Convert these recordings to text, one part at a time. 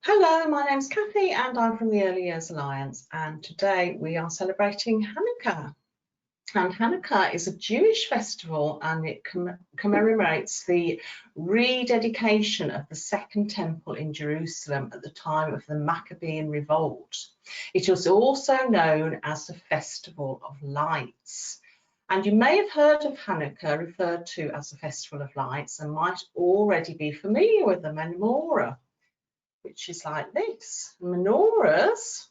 Hello, my name's Kathy and I'm from the Early Years Alliance, and today we are celebrating Hanukkah. And Hanukkah is a Jewish festival and it commemorates the rededication of the Second Temple in Jerusalem at the time of the Maccabean Revolt. It is also known as the Festival of Lights. And you may have heard of Hanukkah referred to as the Festival of Lights and might already be familiar with the menorah, which is like this. Menorahs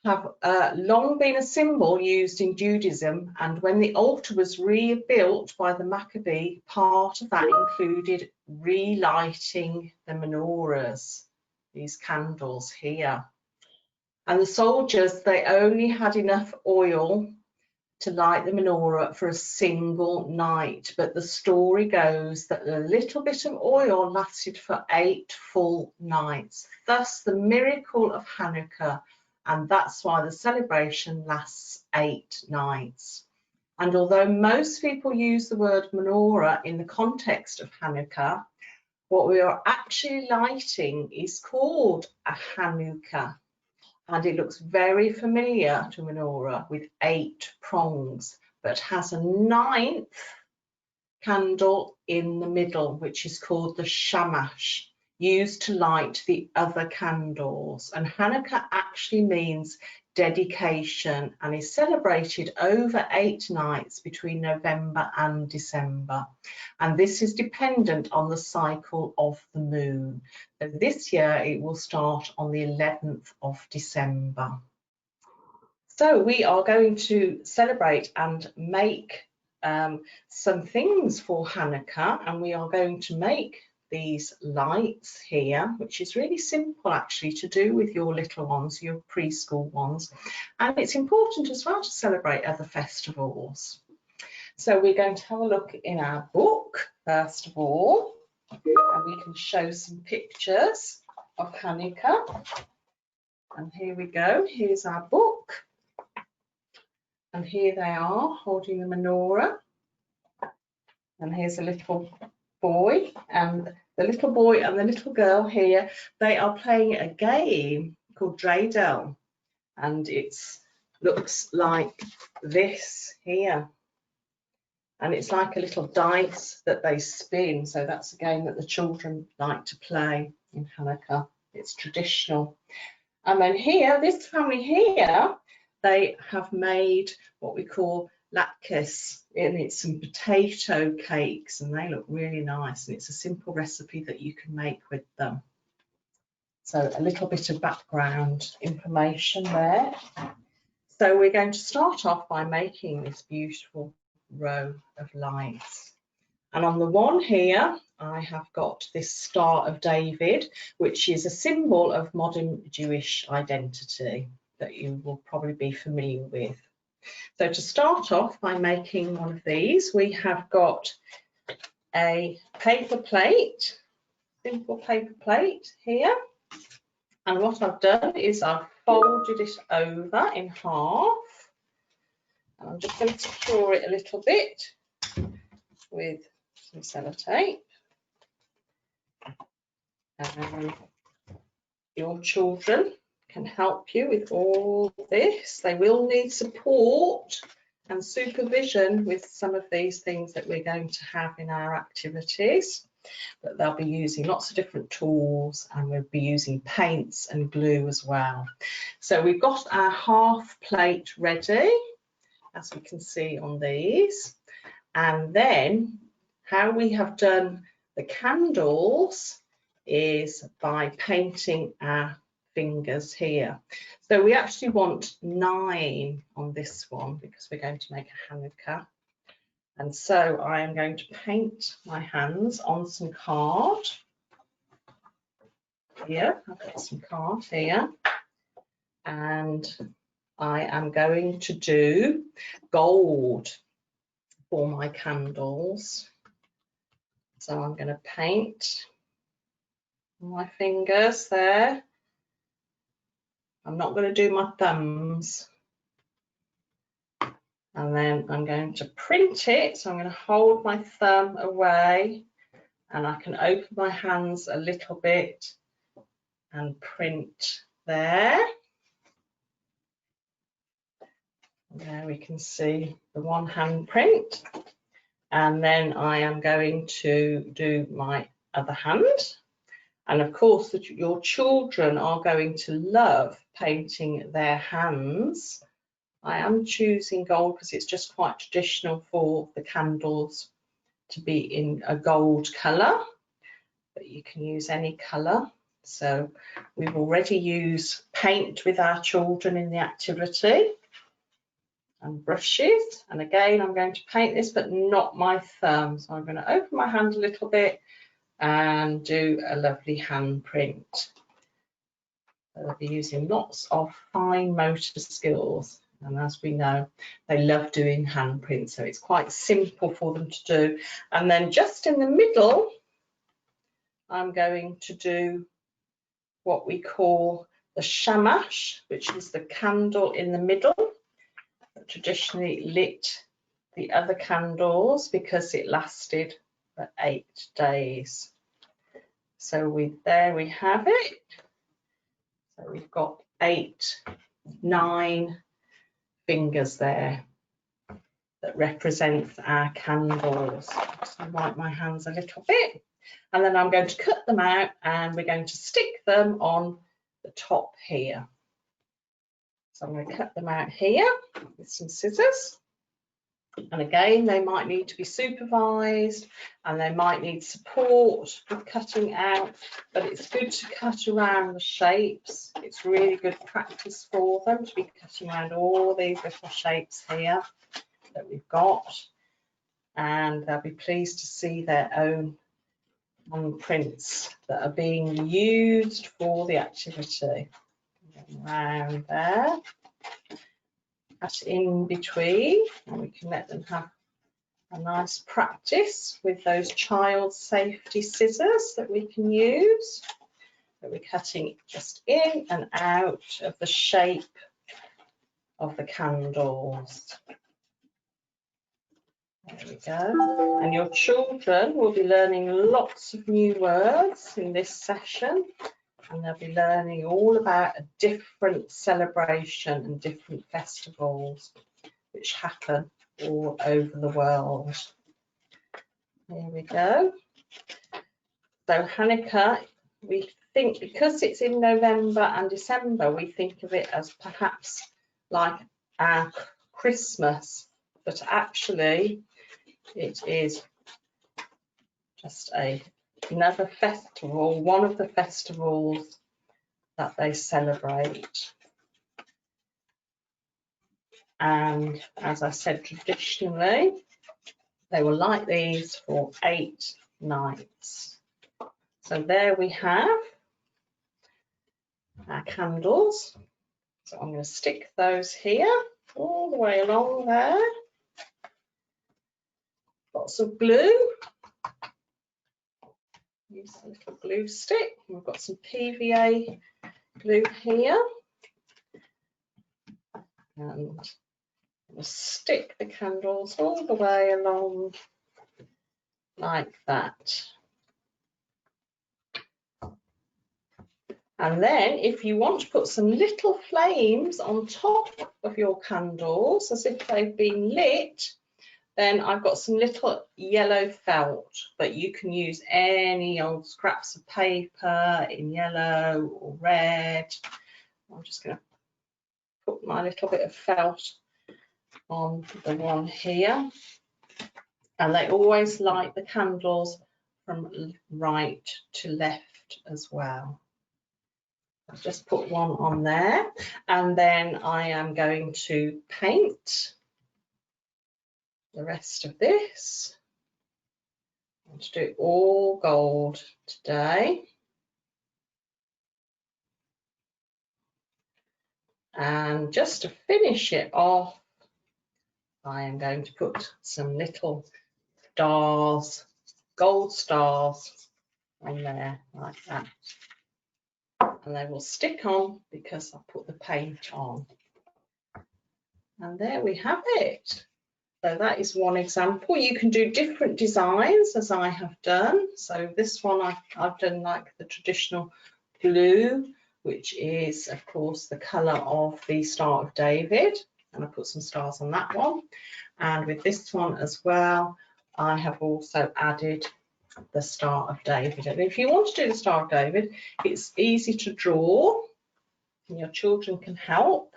have long been a symbol used in Judaism, and when the altar was rebuilt by the Maccabee, part of that included relighting the menorahs, these candles here. And the soldiers, they only had enough oil to light the menorah for a single night, but the story goes that a little bit of oil lasted for 8 full nights, thus the miracle of Hanukkah, and that's why the celebration lasts 8 nights. And although most people use the word menorah in the context of Hanukkah, what we are actually lighting is called a Hanukkah. And it looks very familiar to menorah with 8 prongs, but has a 9th candle in the middle, which is called the shamash, used to light the other candles. And Hanukkah actually means dedication and is celebrated over 8 nights between November and December. And this is dependent on the cycle of the moon. So this year it will start on the 11th of December. So we are going to celebrate and make some things for Hanukkah, and we are going to make these lights here, which is really simple actually to do with your little ones, your preschool ones, and it's important as well to celebrate other festivals. So we're going to have a look in our book first of all, and we can show some pictures of Hanukkah. And here we go, here's our book, and here they are holding the menorah, and here's a little boy, and the little boy and the little girl here, they are playing a game called Dreidel, and it looks like this here, and it's like a little dice that they spin. So that's a game that the children like to play in Hanukkah. It's traditional. And then here, this family here, they have made what we call latkes, and it's some potato cakes, and they look really nice, and it's a simple recipe that you can make with them. So a little bit of background information there. So we're going to start off by making this beautiful row of lights. And on the one here, I have got this Star of David, which is a symbol of modern Jewish identity that you will probably be familiar with. So to start off by making one of these, we have got a paper plate, simple paper plate here. And what I've done is I've folded it over in half. And I'm just going to secure it a little bit with some sellotape. And your children can help you with all this. They will need support and supervision with some of these things that we're going to have in our activities, but they'll be using lots of different tools, and we'll be using paints and glue as well. So we've got our half plate ready, as we can see on these, and then how we have done the candles is by painting our fingers here. So we actually want 9 on this one because we're going to make a Hanukkah. And so I am going to paint my hands on some card. Here, I've got some card here. And I am going to do gold for my candles. So I'm going to paint my fingers there. I'm not going to do my thumbs. And then I'm going to print it. So I'm going to hold my thumb away, and I can open my hands a little bit and print there. There we can see the one hand print. And then I am going to do my other hand. And of course, your children are going to love painting their hands. I am choosing gold because it's just quite traditional for the candles to be in a gold colour, but you can use any colour. So we've already used paint with our children in the activity and brushes. And again, I'm going to paint this, but not my thumb. So I'm going to open my hand a little bit and do a lovely hand print. They'll be using lots of fine motor skills. And as we know, they love doing hand prints, so it's quite simple for them to do. And then just in the middle, I'm going to do what we call the shamash, which is the candle in the middle that traditionally lit the other candles because it lasted for 8 days. So there we have it. So we've got 8, 9 fingers there that represents our candles. So wipe my hands a little bit, and then I'm going to cut them out and we're going to stick them on the top here. So I'm going to cut them out here with some scissors. And again, they might need to be supervised and they might need support with cutting out, but it's good to cut around the shapes. It's really good practice for them to be cutting around all these little shapes here that we've got, and they'll be pleased to see their own prints that are being used for the activity. Around there, cut in between, and we can let them have a nice practice with those child safety scissors that we can use. But we're cutting just in and out of the shape of the candles. There we go. And your children will be learning lots of new words in this session, and they'll be learning all about a different celebration and different festivals which happen all over the world. Here we go. So Hanukkah, we think because it's in November and December, we think of it as perhaps like our Christmas, but actually it is just another festival, one of the festivals that they celebrate. And as I said, traditionally, they will light these for 8 nights. So there we have our candles. So I'm going to stick those here all the way along there. Lots of glue. Use a little glue stick. We've got some PVA glue here. And we'll stick the candles all the way along like that. And then if you want to put some little flames on top of your candles as if they've been lit, then I've got some little yellow felt, but you can use any old scraps of paper in yellow or red. I'm just going to put my little bit of felt on the one here, and they always light the candles from right to left as well. I'll just put one on there, and then I am going to paint the rest of this. I'm going to do it all gold today. And just to finish it off, I am going to put some little stars, gold stars on there like that. And they will stick on because I put the paint on. And there we have it. So that is one example. You can do different designs as I have done. So this one I've done like the traditional glue, which is of course the colour of the Star of David, and I put some stars on that one. And with this one as well, I have also added the Star of David. And if you want to do the Star of David, it's easy to draw and your children can help.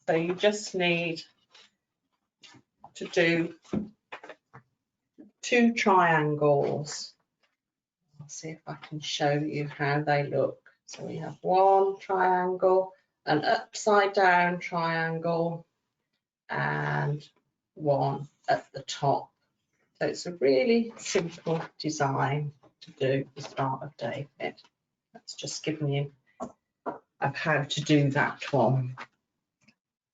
So you just need to do 2 triangles. I'll see if I can show you how they look. So we have 1 triangle, an upside down triangle, and 1 at the top. So it's a really simple design to do the Star of David. That's just giving you of how to do that one.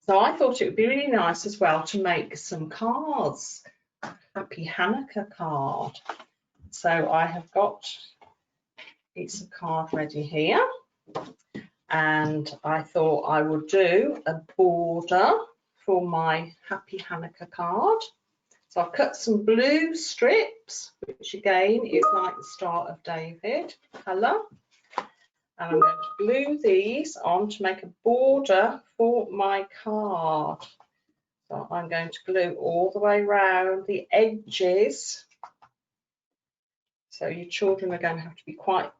So I thought it would be really nice as well to make some cards, a Happy Hanukkah card. So I have got a piece of card ready here, and I thought I would do a border for my Happy Hanukkah card. So I've cut some blue strips, which again is like the Star of David colour. And I'm going to glue these on to make a border for my card. So I'm going to glue all the way around the edges. So your children are going to have to be quite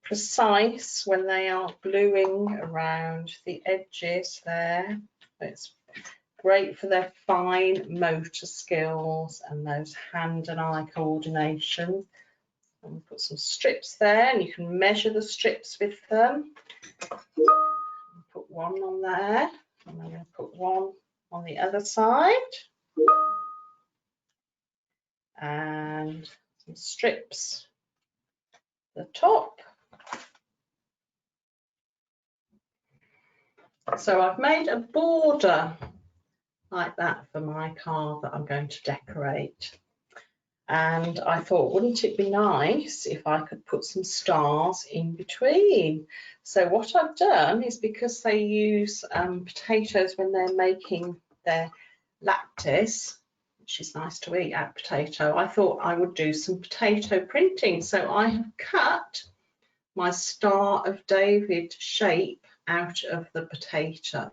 precise when they are gluing around the edges there. It's great for their fine motor skills and those hand and eye coordination. And put some strips there, and you can measure the strips with them. Put 1 on there, and I'm going to put 1 on the other side, and some strips at the top. So I've made a border like that for my card that I'm going to decorate. And I thought, wouldn't it be nice if I could put some stars in between? So what I've done is, because they use potatoes when they're making their lattice, which is nice to eat out potato, I thought I would do some potato printing. So I have cut my Star of David shape out of the potato.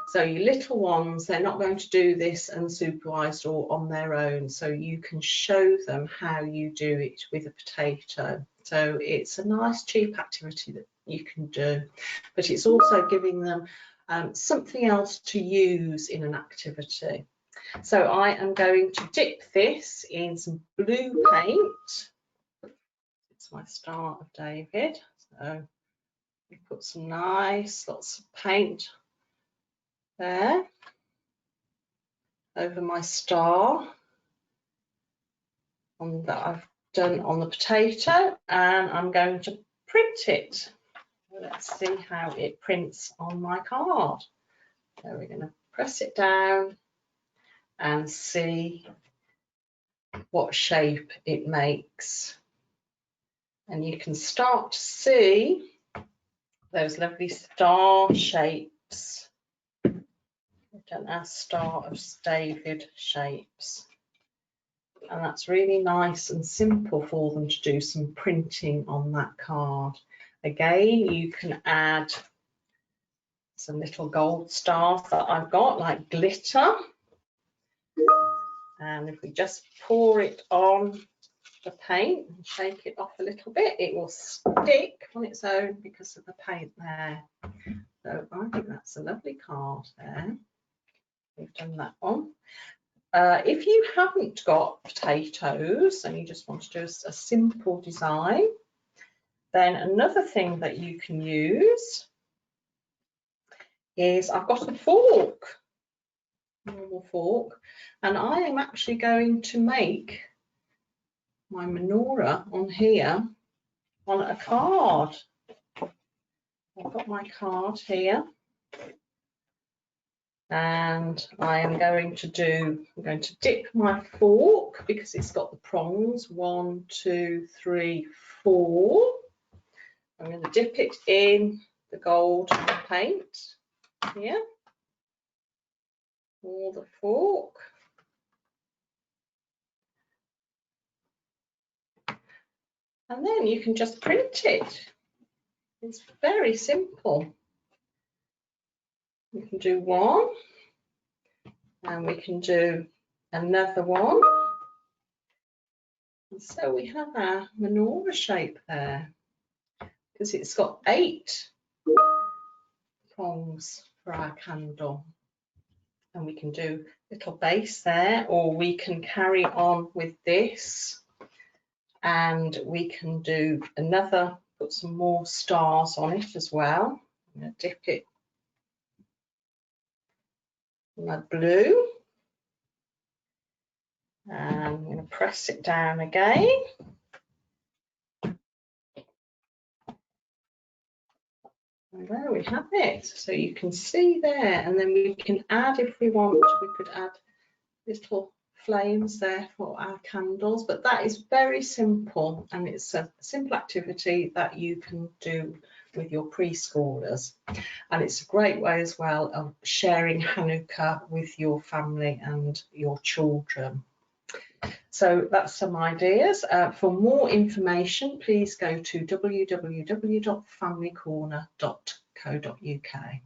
So your little ones, they're not going to do this unsupervised or on their own, so you can show them how you do it with a potato. So it's a nice cheap activity that you can do, but it's also giving them something else to use in an activity. So I am going to dip this in some blue paint. It's my Star of David. So we put some nice lots of paint there over my star that I've done on the potato, and I'm going to print it. Let's see how it prints on my card. So we're going to press it down and see what shape it makes. And you can start to see those lovely star shapes. We've done our Star of David shapes. And that's really nice and simple for them to do some printing on that card. Again, you can add some little gold stars that I've got, like glitter. And if we just pour it on the paint and shake it off a little bit, it will stick on its own because of the paint there. So I think that's a lovely card there. We've done that one. If you haven't got potatoes and you just want to do a simple design, then another thing that you can use is, I've got a fork, normal fork, and I am actually going to make my menorah on here on a card. I've got my card here, and I'm going to dip my fork, because it's got the prongs, 1, 2, 3, 4. I'm going to dip it in the gold paint here, or the fork. And then you can just print it. It's very simple. We can do one, and we can do another one. And so we have our menorah shape there, because it's got 8 prongs for our candle. And we can do a little base there, or we can carry on with this, and we can do another, put some more stars on it as well. I'm going to dip it in my blue, and I'm going to press it down again. And there we have it. So you can see there, and then we can add, if we want, we could add little flames there for our candles, but that is very simple, and it's a simple activity that you can do with your preschoolers, and it's a great way as well of sharing Hanukkah with your family and your children. So that's some ideas. For more information, please go to www.familycorner.co.uk.